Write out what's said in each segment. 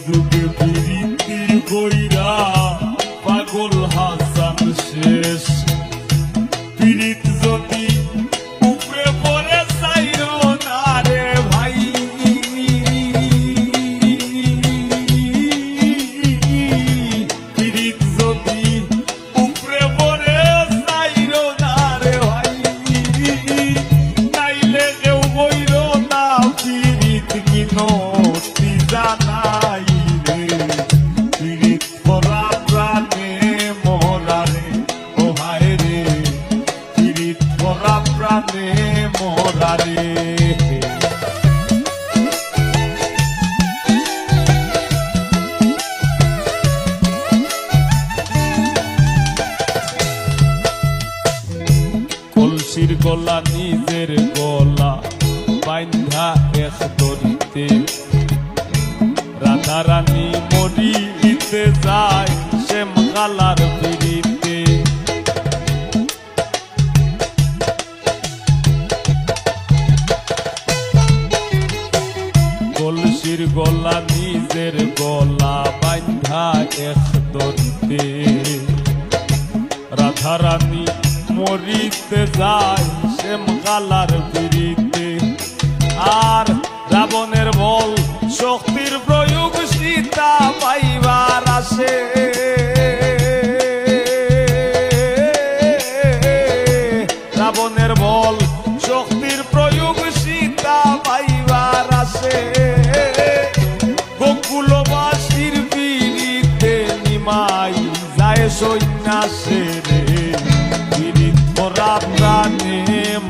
যুগে প্রীতি কইরা পাগল হাসান শেষ। পীড়িত যদি উপরে পড়ে চাইরো না রে ভাই, পীড়িত যদি উপরে পড়ে চাইরো না রে ভাই, নাইলে কেউ বইরো না পীড়িত মিনতি জানাই রে। পীড়িত পরা প্রাণে মোরা রে, ও হায় রে, পীড়িত পরা প্রাণে মোরা রে। কলসির গলা নিজের গলা বাইন্ধা এক দড়িতে, রাধা রানী মরিতে যায় শ্যাম কালার পিড়িতে। কলসির গলা নিজের গলা বাইন্ধা এক দড়িতে, রাধা রানী মরিতে যায় শ্যাম কালার পিড়িতে। আর রাবণের বল শক্তির প্রয়োগ সীতা পাইবার আসে, রাবণের বল শক্তির প্রয়োগ সীতা পাইবার আসে। গোকুলবাসীর পিড়িতে নিমাই যায় সন্ন্যাসে রে, পীড়িত পরা প্রাণে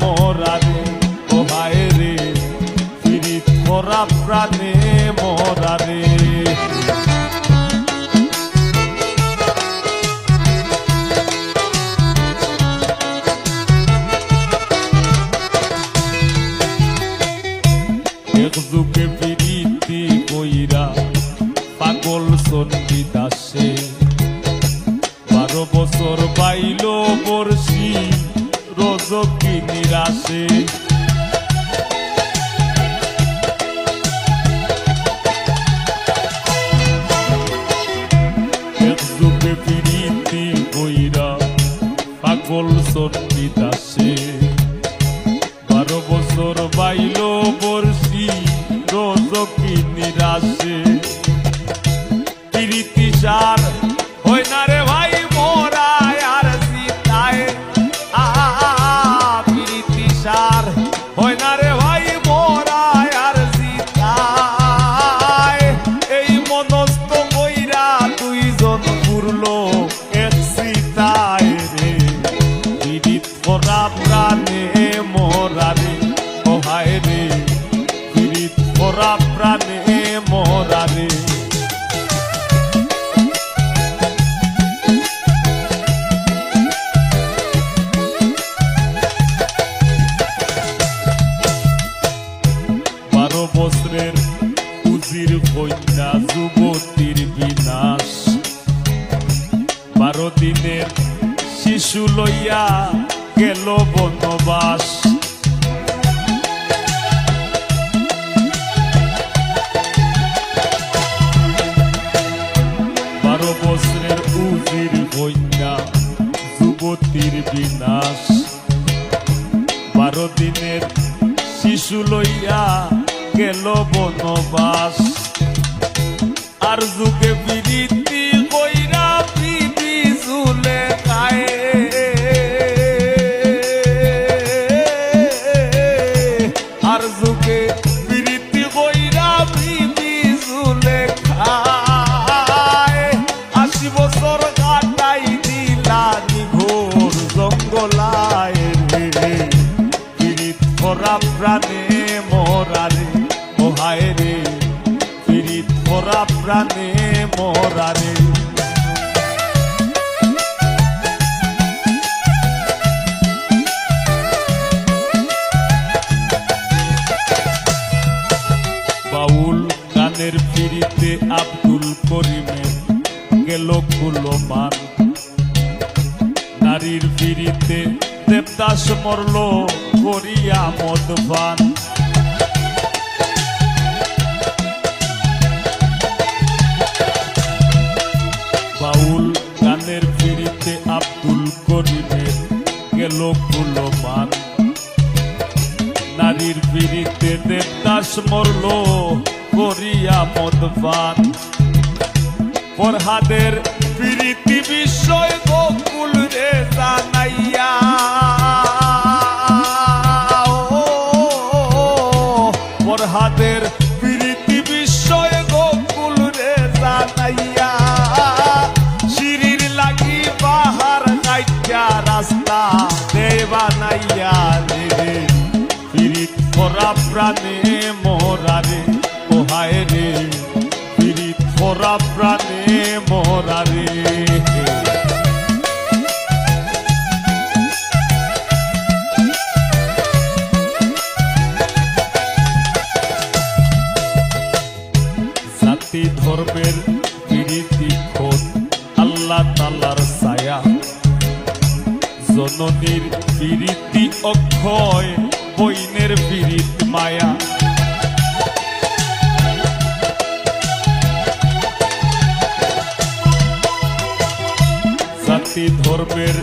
মোরা রে, ও হায় রে, পীড়িত পরা প্রাণে মোরা রে। এক যুগে প্রীতি কইরা পাগল চণ্ডীদাসে, 12 বছর বাইল বর্ষি রজকি নিরাশে। এক যুগে প্রীতি কইরা পাগল চণ্ডীদাসে, 12 বছর বাইল বর্ষি রজকি নিরাশে। প্রীতি সার হয় না রে ভাই মোরা আর সীতায়, প্রীতি সার হয় না রে ভাই মোরা আর সীতায়। এই মনস্থ কইরা দুইজন ঘুরলো এক সীতায় রে, পীড়িত পরা প্রাণে মোরা রে, ও হায় রে, পীড়িত পরা প্রাণে মোরা রে। বস্ত্রের উজির কন্যা যুবতীর বিনাশ, 12 দিনের শিশু লইয়া গেল বনবাস। 12 বস্ত্রের উজির কন্যা যুবতীর বিনাশ, 12 দিনের শিশু লইয়া গেল বনবাস। আর যুগে প্রীতি কইরা প্রীতি চুলে খায়, আর যুগে প্রীতি কইরা প্রীতি চুলে খায়। 80 বছর কাটাই দিলা নিঘোর জঙ্গলায় রে, পীড়িত পরা প্রাণে মোরা রে, ও হায় রে, পীড়িত পরা প্রাণে মোরা রে। বাউল গানের পিড়িতে আব্দুল করিমের গেল কুলমান, নারীর পিড়িতে দেবদাস মরল করিয়া মদপান। পিরিতে দেবদাস মরল করিয়া মদপান ফরহাদের পিরিতি বিষয় গোকুল রে জানাইয়া ফরহাদের পিরিতি বিষয় গোকুল রে জানাইয়া শিরির লাগি বাহার গাইয়া রাস্তা দেবা নাইয়া রে পিরিত পরা প্রাণে মোরারে ওহায় রে পিরিত পরা প্রাণে মোরারে জাতি ধর্মের পিরিতি খোদ আল্লাহ তাআলার ছায়া জননীর পিরিতি অক্ষয় বইনের পিরিত মায়া জাতি ধর্মের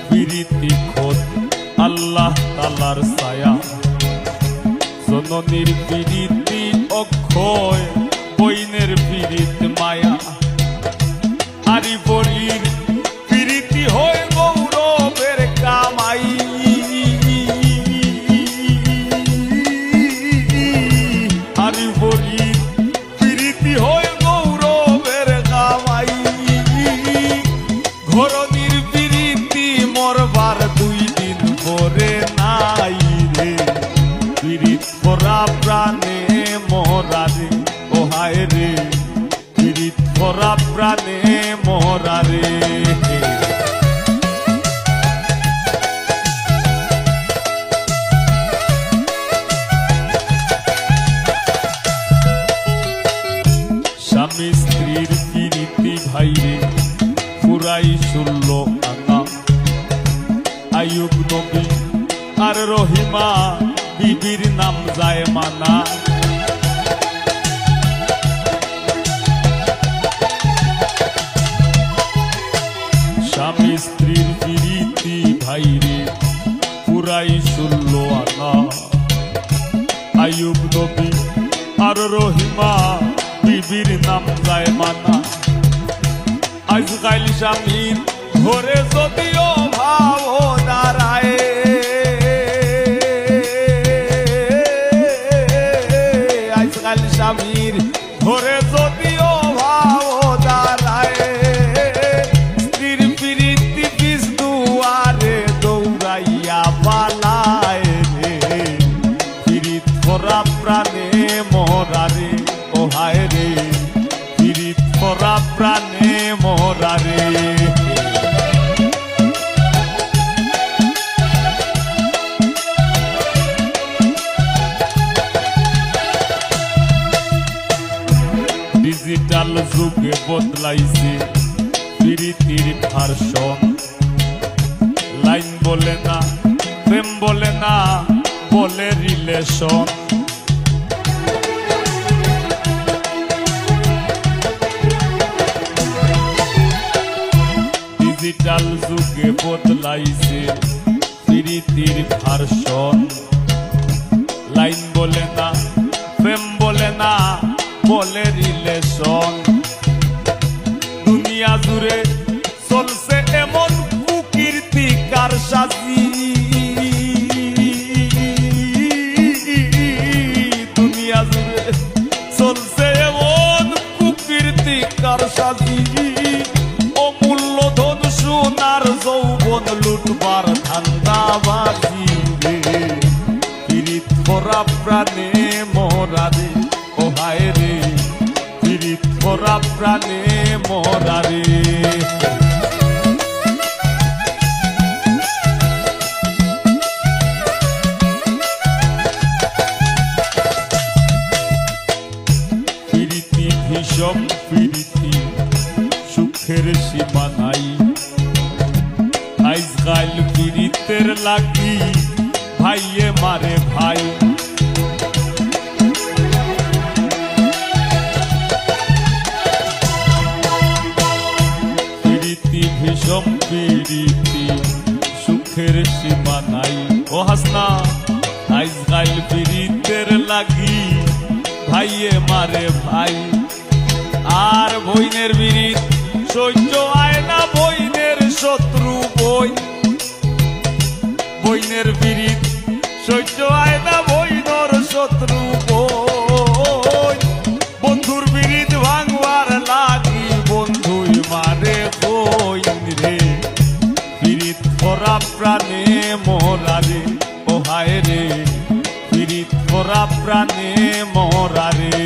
পিরিতি খোদ আল্লাহ তাআলার ছায়া জননীর পিরিতি অক্ষয় বইনের পিরিত মায়া আরি বলির পিরিতি হয় গৌরবের কামাই আরি বলির পিরিতি হয় গৌরবের কামাই ঘরনির পিরিতি মরবার 2 দিন পরে নাই রে পিরিত পরা প্রাণে মোরারে ওহায় রে পিরিত পরা প্রাণে মোরারে স্বামী স্ত্রীর পিরিতি ভাইরে পুরাই 16 আনা আইয়ুব নবী আর রহিমা বিবির নাম যায় মানা স্বামী স্ত্রীর পিরিতি ভাইরে পুরাই 16 আনা আইয়ুব নবী আর রহিমা বিবির নাম যায় মানা আজকাল স্বামীর ঘরে যদিও ভাবনা রায় আজকাল স্বামীর ঘরে যদিও ভাবনা রায় স্ত্রীর পিরিতি পিছ দুয়ারে দৌড়াইয়া পালায় রে পিরিত পরা প্রাণে মোরারে ওহায় রে পিরিত পরা প্রাণে মোরারে ডিজিটাল যুগে বদলাইছে পিরিতির ভার্সন লাইন বলে না প্রেম বলে না বলে রিলেশন ডিজিটাল যুগে বদলাইছে পিরিতির ভার্সন লাইন বলে না প্রেম বলে না বলে রিলেশন দুনিয়া জুড়ে চলছে এমন কুকীর্তি কারসাজি দুনিয়া জুড়ে চলছে এমন কুকীর্তি কারসাজি অমূল্য ধন সোনার যৌবন লুটবার ধান্দাবাজি রে পিরিত পরা প্রাণে মোরারে ওহায় রে পিরিত পরা প্রাণে মোরারে পিরিতি ভীষণ পিরিতি সুখের সীমা নাই আজকাল পিরিতের লাগি ভাইয়ে মারে ভাই পিরিতি ভীষণ পিরিতি সুখের সীমা নাই ও হাসনা আজকাল পিরিতে ভাইয়ে মারে ভাই। আর বইনের বিরিদ সহ্য হয় না বইনের শত্রু বই, বইনের বিরিদ সহ্য হয় না বইনর শত্রু বই। বন্ধুর বিরিদ ভাঙবার লাগি বন্ধুই মারে বইন রে, বিরিদ ভরা প্রাণে মোরা রে, ও হায় রে বিরিদ ভরা প্রাণে মোরা রে।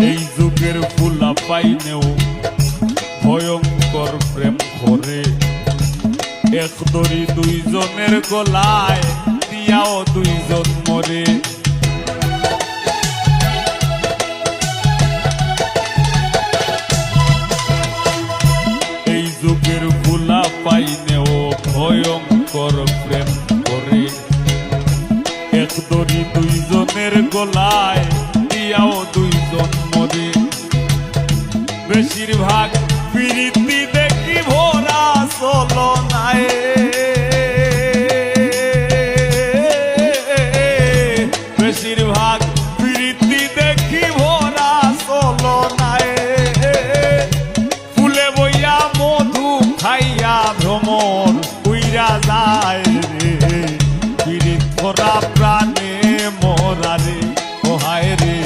এই যুগের ফুলা পাইনেও ভয়ঙ্কর প্রেম করে, এক দড়ি দুইজনের গলায় দিয়াও দুইজন মরে। এই যুগের ফুলা পাইনেও ভয়ঙ্কর প্রেম করে, এক দড়ি দুইজনের গলায় দিয়াও দুইজন মরে। বেশিরভাগ প্রীতি দেখি ভরা চলনায়, বেশিরভাগ প্রীতি দেখি ভরা চলনায়। ফুলে বইয়া মধু খাইয়া ভ্রমর উইরা যায় রে, পীড়িত ভরা প্রাণে মোরা রে, ও হায় রে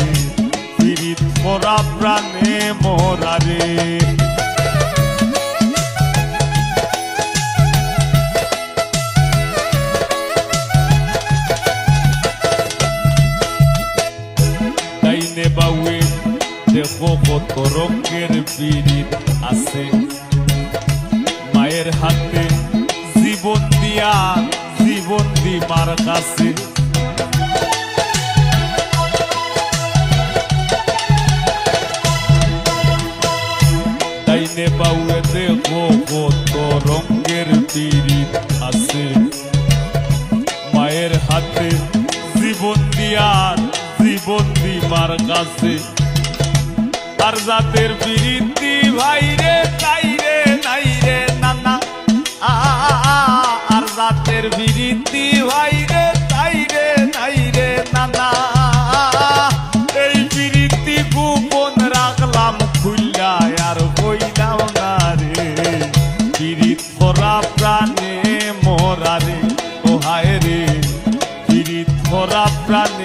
পীড়িত ভরা প্রাণে মোরা রে। ডাইনে বাউে দেখো কত রঙের পীড়িত আছে, মায়ের হাতে জীবন দিয়া জীবন দি মার কাছে। ডাইনে বাউে দেখো কত রঙের পীড়িত আছে, মায়ের হাতে জীবন দিয়া জীবন দি মার কাছে। আর জাতের বিরীতি ভাই রে তাই রে নাই রে নানা, আর জাতের বিরীতি ভাই রে তাই রে নাই রে নানা। এই বিরীতি গোপন রাখলাম খুললা আর কইলাম না রে, বিরীত ভরা প্রাণে মোরা রে, ও হায় রে বিরীত ভরা প্রাণে